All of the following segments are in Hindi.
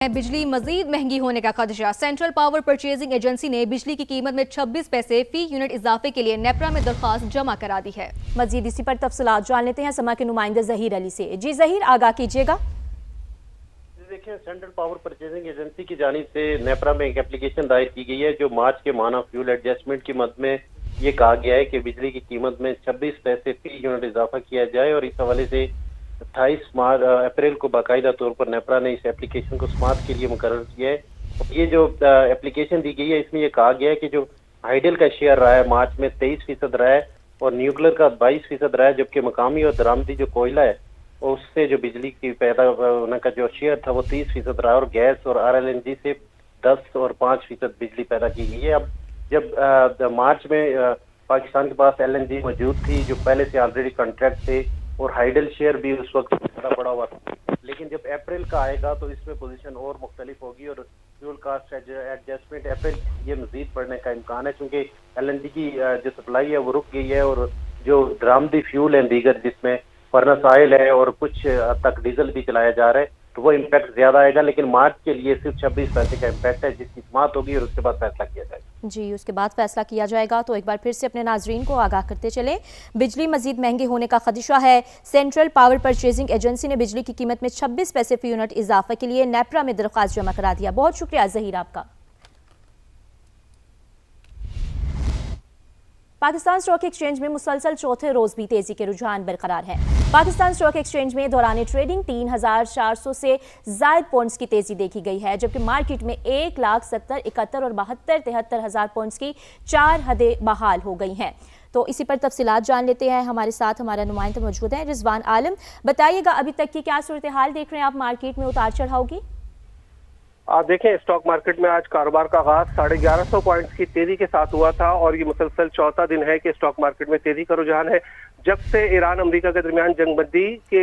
बिजली मजीद महंगी होने का खदशा। सेंट्रल पावर परचेजिंग एजेंसी ने बिजली की कीमत में 26 पैसे फी यूनिट इजाफे के लिए नेपरा में दरखास्त जमा करा दी है। मजीद इसी पर तफसीलात जान लेते हैं समा के नुमाइंदे जहीर अली से। जी जहीर, आगाह कीजिएगा। देखिए, सेंट्रल पावर परचेजिंग एजेंसी की जानिब से नेपरा में एक एप्लीकेशन दायर की गई है जो मार्च के माह फ्यूल एडजस्टमेंट की मद में ये कहा गया है कि बिजली की कीमत में 26 पैसे फी यूनिट इजाफा किया जाए और इस हवाले से 28 अप्रैल को बाकायदा तौर पर नेपरा ने इस एप्लीकेशन को समाअत के लिए मुकर्रर किया है। ये जो एप्लीकेशन दी गई है इसमें यह कहा गया है कि जो हाइडल का शेयर रहा है मार्च में 23% रहा है और न्यूक्लियर का 22% रहा है, जबकि मकामी और दरामदी जो कोयला है उससे जो बिजली की पैदा होने का जो शेयर था वो 30% रहा है और गैस और RLNG से 10 और 5% बिजली पैदा की गई है। अब जब मार्च में पाकिस्तान के पास LNG मौजूद थी जो पहले से ऑलरेडी कॉन्ट्रैक्ट थे और हाइडल शेयर भी उस वक्त ज़्यादा बड़ा हुआ था, लेकिन जब अप्रैल का आएगा तो इसमें पोजीशन और मुख्तलिफ होगी और फ्यूल कास्ट एडजस्टमेंट अप्रैल ये मजीद बढ़ने का इम्कान है, क्योंकि LNG की जो सप्लाई है वो रुक गई है और जो दरामदी फ्यूल है दीगर जिसमें फर्नेस ऑयल है और कुछ तक डीजल भी चलाया जा रहा है तो वो इम्पैक्ट ज्यादा आएगा। लेकिन मार्च के लिए सिर्फ 26 पैसे का इम्पैक्ट है जिसकी समाअत होगी और उसके बाद फैसला किया जाएगा। जी, उसके बाद फैसला किया जाएगा। तो एक बार फिर से अपने नाजरीन को आगाह करते चले, बिजली मजीद महंगी होने का खदशा है। सेंट्रल पावर परचेजिंग एजेंसी ने बिजली की कीमत में 26 पैसे फी यूनिट इजाफे के लिए नेपरा में दरख्वास्त जमा करा दिया। बहुत शुक्रिया जहीर आपका। पाकिस्तान स्टॉक एक्सचेंज में मुसलसल चौथे रोज भी तेजी के रुझान बरकरार है। पाकिस्तान स्टॉक एक्सचेंज में दौरान ट्रेडिंग 3,400 से जायद पॉइंट्स की तेजी देखी गई है, जबकि मार्केट में 1,70,000, 71 और 72, 73,000 पॉइंट्स की 4 हदें बहाल हो गई हैं। तो इसी पर तफसीलात जान लेते हैं। हमारे साथ हमारा नुमाइंदा मौजूद है रिजवान आलम। बताइएगा अभी तक की क्या सूरत हाल देख रहे हैं आप, मार्केट में उतार चढ़ाव की? देखें, स्टॉक मार्केट में आज कारोबार का आगाज 1150 पॉइंट्स की तेजी के साथ हुआ था और ये मुसलसल चौथा दिन है कि स्टॉक मार्केट में तेजी का रुझान है। जब से ईरान अमेरिका के दरमियान जंगबंदी के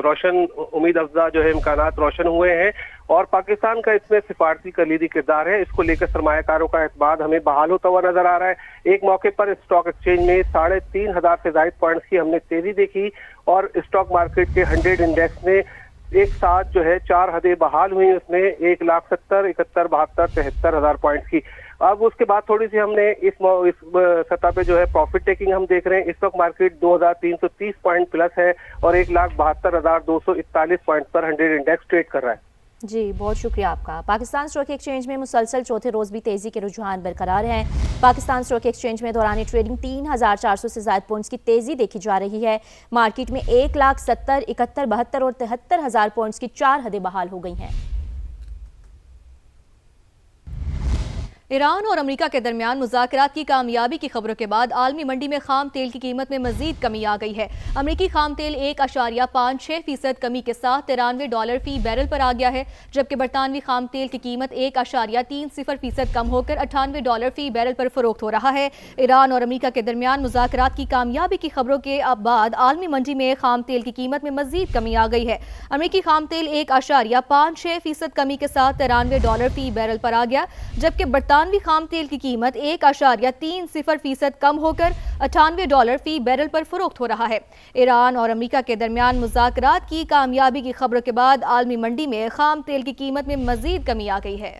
रोशन उम्मीद अफजा जो है इम्कानात रोशन हुए हैं और पाकिस्तान का इसमें सिफारती कलीदी किरदार है, इसको लेकर सरमायाकारों का एतमाद हमें बहाल होता हुआ नजर आ रहा है। एक मौके पर स्टॉक एक्सचेंज में 3,500 से ज्यादा पॉइंट्स की हमने तेजी देखी और स्टॉक मार्केट के 100 इंडेक्स में एक साथ जो है 4 हदें बहाल हुई, उसमें 1,70,000, 71, 72, 73,000 पॉइंट्स की। अब उसके बाद थोड़ी सी हमने इस सतह पे जो है प्रॉफिट टेकिंग हम देख रहे हैं। इस वक्त मार्केट 2,330 पॉइंट प्लस है और 1,72,241 पॉइंट पर 100 इंडेक्स ट्रेड कर रहा है। जी, बहुत शुक्रिया आपका। पाकिस्तान स्टॉक एक्सचेंज में मुसलसल चौथे रोज भी तेजी के रुझान बरकरार हैं। पाकिस्तान स्टॉक एक्सचेंज में दौरान ट्रेडिंग 3,400 से ज्यादा पॉइंट्स की तेजी देखी जा रही है। मार्केट में 1,70,000, 71, 72 और 73,000 पॉइंट्स की 4 हदें बहाल हो गई हैं। ईरान और अमेरिका के दरमियान मुज़ाकरात की कामयाबी की खबरों के बाद आलमी मंडी में खाम तेल की कीमत में मजीद कमी आ गई है। अमेरिकी खाम तेल 1.56% कमी के साथ $93 फी बैरल पर आ गया है, जबकि बरतानवी खाम तेल की कीमत 1.30% कम होकर $98 फी बैरल पर फरोख्त हो रहा है। ईरान और अमेरिका के दरमियान मुज़ाकरात की कामयाबी की खबरों के बाद आलमी मंडी में खाम तेल की कीमत में मजीद कमी आ गई है। अमेरिकी खाम तेल 1.56% कमी के साथ $93 फी बैरल पर आ गया, जबकि बरतानवी खाम तेल की कीमत 1.30% कम होकर $98 फी बैरल पर फरोख्त हो रहा है। ईरान और अमेरिका के दरमियान मुज़ाकरात की कामयाबी की खबरों के बाद आलमी मंडी में खाम तेल की कीमत में मजीद कमी आ गई है।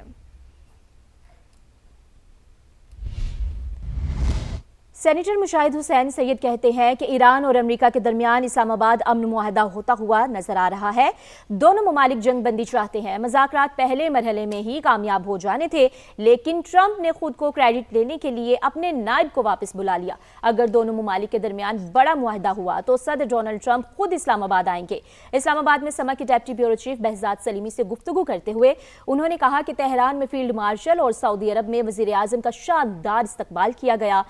सेनेटर मुशाहिद हुसैन सैयद कहते हैं कि ईरान और अमेरिका के दरमियान इस्लामाबाद अमन मुआहदा होता हुआ नजर आ रहा है। दोनों ममालिक जंग बंदी चाहते हैं। मुज़ाकरात पहले मरहले में ही कामयाब हो जाने थे, लेकिन ट्रंप ने खुद को क्रेडिट लेने के लिए अपने नायब को वापस बुला लिया। अगर दोनों ममालिक के दरमियान बड़ा मुआहदा हुआ तो सदर डोनाल्ड ट्रंप खुद इस्लामाबाद आएंगे। इस्लामाबाद में समा के deputy bureau chief Behzad Salimi से गुफ्तगू करते हुए उन्होंने कहा कि तेहरान में फील्ड मार्शल और सऊदी अरब में वजीर आजम का शानदार इस्तकबाल किया गया।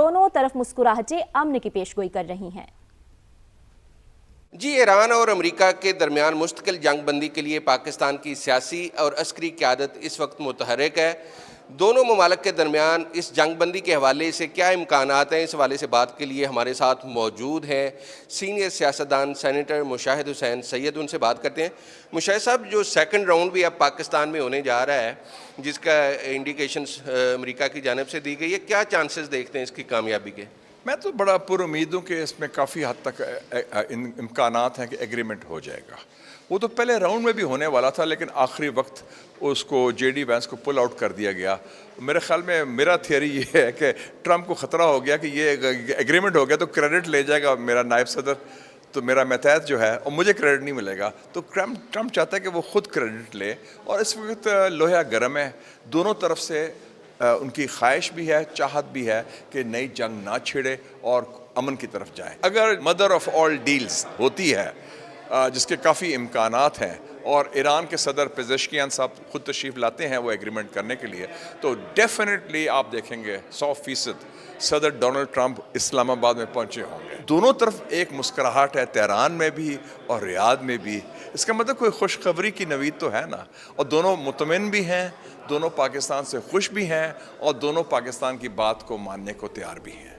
दोनों तरफ मुस्कुराहटें अमन की पेशगोई कर रही हैं। जी, ईरान और अमेरिका के दरमियान मुस्तकिल जंग बंदी के लिए पाकिस्तान की सियासी और अस्करी क़यादत इस वक्त मुतहरिक है। दोनों ममालिक के दरमियान इस जंग बंदी के हवाले से क्या इम्कानात हैं, इस हवाले से बात के लिए हमारे साथ मौजूद हैं सीनियर सियासतदान सेनेटर मुशाहिद हुसैन सैयद। उनसे बात करते हैं। मुशाहिद साहब, जो सेकंड राउंड भी अब पाकिस्तान में होने जा रहा है जिसका इंडिकेशंस अमेरिका की जानिब से दी गई है, क्या चांसेस देखते हैं इसकी कामयाबी के? मैं तो बड़ा पुरुमीद हूँ कि इसमें काफ़ी हद तक इम्कानात हैं कि एग्रीमेंट हो जाएगा। वो तो पहले राउंड में भी होने वाला था, लेकिन आखिरी वक्त उसको जेडी वैंस को पुल आउट कर दिया गया। मेरे ख्याल में मेरा थियरी ये है कि ट्रंप को ख़तरा हो गया कि ये एग्रीमेंट हो गया तो क्रेडिट ले जाएगा मेरा नायब सदर, तो मेरा मतहत जो है और मुझे क्रेडिट नहीं मिलेगा। तो ट्रंप चाहता है कि वो खुद क्रेडिट ले, और इस वक्त लोहा गर्म है। दोनों तरफ से उनकी ख्वाहिश भी है, चाहत भी है कि नई जंग ना छिड़े और अमन की तरफ जाए। अगर मदर ऑफ ऑल डील्स होती है, जिसके काफ़ी इम्कानात हैं, और ईरान के सदर पेज़ेश्कियान साहब खुद तशरीफ़ लाते हैं वो एग्रीमेंट करने के लिए, तो डेफिनेटली आप देखेंगे 100% सदर डोनाल्ड ट्रंप इस्लामाबाद में पहुंचे होंगे। दोनों तरफ एक मुस्कुराहट है, तेहरान में भी और रियाद में भी। इसका मतलब कोई खुशखबरी की नवीद तो है ना, और दोनों मुतमिन भी हैं, दोनों पाकिस्तान से खुश भी हैं, और दोनों पाकिस्तान की बात को मानने को तैयार भी हैं।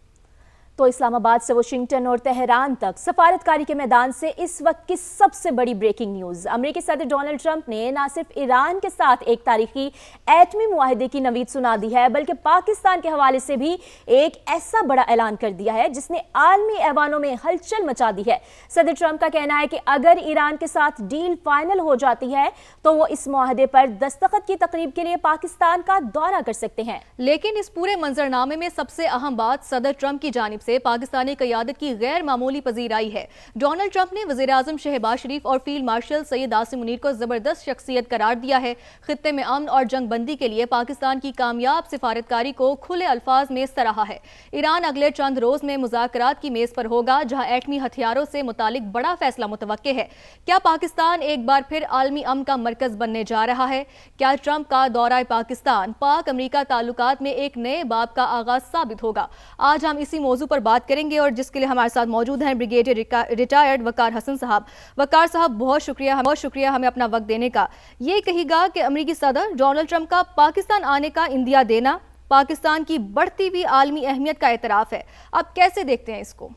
तो इस्लामाबाद से वाशिंगटन और तेहरान तक सफारतकारी के मैदान से इस वक्त की सबसे बड़ी ब्रेकिंग न्यूज। अमेरिकी सदर डोनाल्ड ट्रंप ने न सिर्फ ईरान के साथ एक तारीखी एटमी मुआहदे की नवीद सुना दी है, बल्कि पाकिस्तान के हवाले से भी एक ऐसा बड़ा ऐलान कर दिया है जिसने आलमी ऐवानों में हलचल मचा दी है। सदर ट्रंप का कहना है कि अगर ईरान के साथ डील फाइनल हो जाती है तो वो इस मुआहदे पर दस्तखत की तकरीब के लिए पाकिस्तान का दौरा कर सकते हैं। लेकिन इस पूरे मंजरनामे में सबसे अहम बात सदर ट्रंप की जानिब से पाकिस्तानी क़यादत की गैर मामूली पजीराई है। डोनाल्ड ट्रंप ने वज़ीर आज़म शहबाज शरीफ और फील्ड मार्शल सैयद आसिम मुनीर को ज़बरदस्त शख्सियत करार दिया है। खित्ते में अमन और जंग बंदी के लिए पाकिस्तान की कामयाब सिफारतकारी को खुले अल्फाज में सराहा है। ईरान अगले चंद रोज में मुज़ाकरात की मेज़ पर होगा, जहां एटमी हथियारों से मुतालिक बड़ा फैसला मुतवक्के है। क्या पाकिस्तान एक बार फिर आलमी अमन का मरकज बनने जा रहा है? क्या ट्रंप का दौरा पाकिस्तान पाक अमरीका ताल्लुकात में एक नए बाब का आगाज साबित होगा? आज हम इसी मौजू पर बात करेंगे, और जिसके लिए हमारे साथ मौजूद हैं ब्रिगेडियर रिटायर्ड वकार हसन साहब। वकार साहब, बहुत शुक्रिया हमें अपना वक्त देने का। ये कहिएगा कि अमेरिकी सदर डोनाल्ड ट्रंप का पाकिस्तान आने का इंदिया देना पाकिस्तान की बढ़ती हुई आलमी अहमियत का एतराफ़ है। आप कैसे देखते हैं इसको?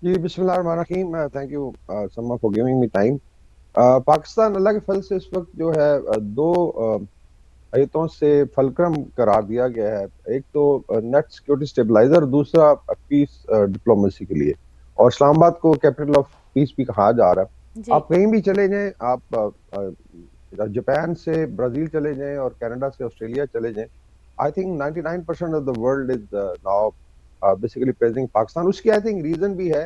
जी, बिस्मिल्लाहिर्रहमानिर्रहीम। थैंक यू सम्मा for giving me time. Pakistan Allah के फल से इस वक्त जो है दो आयतों से फलक्रम करार दिया गया है। एक तो नेट सिक्योरिटी स्टेबलाइजर, दूसरा पीस डिप्लोमेसी के लिए, और इस्लामाबाद को कैपिटल ऑफ पीस भी कहा जा रहा है। आप कहीं भी चले जाएं, आप जापान से ब्राजील चले जाएं और कनाडा से ऑस्ट्रेलिया चले जाएं, I think 99% of the world is now basically praising Pakistan. उसकी आई थिंक रीजन भी है,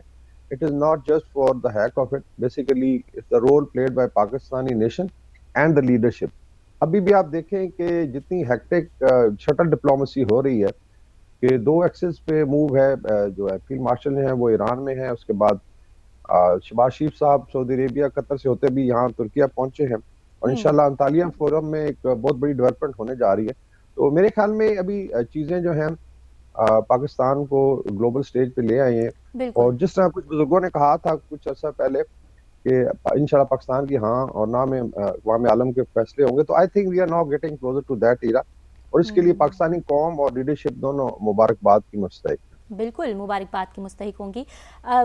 it is not just for the heck of it, basically it's the role played by Pakistani nation and the leadership. अभी भी आप देखें कि जितनी हेक्टिक शटल डिप्लोमेसी हो रही है कि दो एक्सिस पे मूव है, जो है फील्ड मार्शल हैं वो ईरान में है, उसके बाद शहबाज शरीफ साहब सऊदी अरेबिया कतर से होते भी यहाँ तुर्किया पहुंचे हैं, और इंशाल्लाह अंतालिया फोरम में एक बहुत बड़ी डेवलपमेंट होने जा रही है। तो मेरे ख्याल में अभी चीजें जो हैं पाकिस्तान को ग्लोबल स्टेज पे ले आई हैं, और जिस तरह कुछ बुजुर्गों ने कहा था कुछ अर्सा पहले कि इंशाल्लाह पाकिस्तान की हाँ और ना में अक़वाम आलम के फैसले होंगे, तो I think we are now getting closer to that era, और इसके लिए पाकिस्तानी कौम और लीडरशिप दोनों मुबारकबाद की मुस्तहिक। बिल्कुल मुबारकबाद की मुस्तहिक होंगी।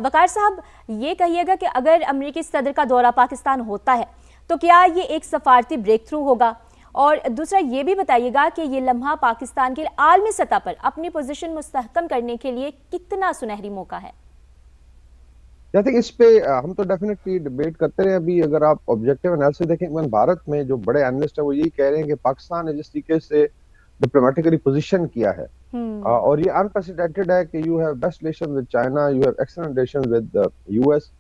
वकार साहब, ये कहिएगा कि अगर अमेरिकी सदर का दौरा पाकिस्तान होता है तो क्या ये एक सफारती ब्रेक थ्रू होगा? और दूसरा ये भी बताइएगा कि ये लम्हा पाकिस्तान के आलमी सतह पर अपनी पोजीशन मुस्तहकम करने के लिए कितना सुनहरी मौका है? आई थिंक इस पे हम तो डेफिनेटली डिबेट करते रहे। अभी अगर आप ऑब्जेक्टिव एनालिसिस देखें, भारत में जो बड़े एनालिस्ट हैं वो यही कह रहे हैं कि पाकिस्तान ने जिस तरीके से डिप्लोमेटिकली पोजीशन किया है, और ये अनप्रेसिडेंटेड है कि you have best relation with China, you have excellent relation with US,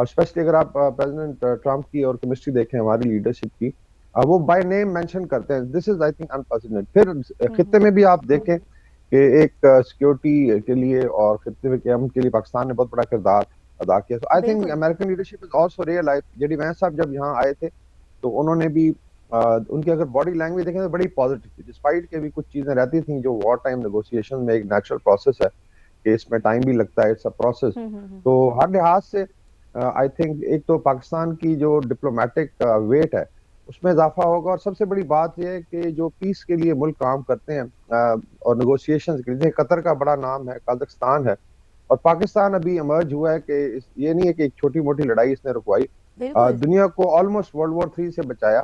specially अगर आप प्रेसिडेंट ट्रंप की और केमिस्ट्री देखें हमारी लीडरशिप की, वो बाय नेम मेंशन करते हैं। This is I think unprecedented. फिर खित्ते में भी आप देखें कि एक सिक्योरिटी के लिए और खित्ते में अमन के लिए पाकिस्तान ने बहुत बड़ा किरदार अदा किया। तो I think American leadership is also realise. JD Vance साहब जब यहाँ आए थे तो उन्होंने भी उनकी अगर बॉडी लैंग्वेज देखें तो बड़ी पॉजिटिव थी, डिस्पाइट के भी कुछ चीजें रहती थी जो वॉर टाइम नेगोशिएशन में एक नेचुरल प्रोसेस है कि इसमें टाइम भी लगता है, इट्स अ प्रोसेस। तो हर लिहाज से आई थिंक एक तो पाकिस्तान की जो डिप्लोमेटिक वेट है उसमें इजाफा होगा, और सबसे बड़ी बात यह है कि जो पीस के लिए मुल्क काम करते हैं और नेगोशिएशंस के लिए, कतर का बड़ा नाम है, कजाकिस्तान है, और पाकिस्तान अभी इमर्ज हुआ है कि ये नहीं है कि एक छोटी मोटी लड़ाई इसने रुकवाई, दुनिया को ऑलमोस्ट वर्ल्ड वॉर 3 से बचाया,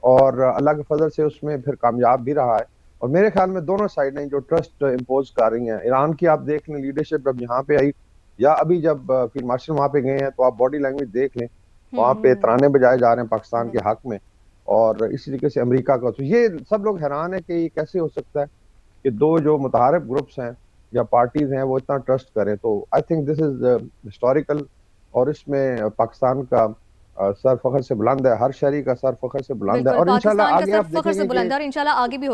और अल्लाह के फजल से उसमें फिर कामयाब भी रहा है। और मेरे ख्याल में दोनों साइडें जो ट्रस्ट इम्पोज कर रही हैं, ईरान की आप देख लें लीडरशिप जब यहाँ पे आई, या अभी जब फील्ड मार्शल वहाँ पे गए हैं, तो आप बॉडी लैंग्वेज देख लें वहाँ पे तराने बजाए जा रहे हैं पाकिस्तान के हक में, और इसी तरीके से अमेरिका का, तो ये सब लोग हैरान है कि ये कैसे हो सकता है कि दो जो मुतारिफ ग्रुप्स हैं या पार्टीज हैं वो इतना ट्रस्ट करें। तो I think this is historical, और इसमें पाकिस्तान का सर फखर से बुलंद है, हर शहरी का सर फखर से बुलंद है, बिल्कुल, और इंशाल्लाह पाकिस्तान का आगे सर आप फखर से देखेंगे बुलंद कि है और इंशाल्लाह आगे भी होगा।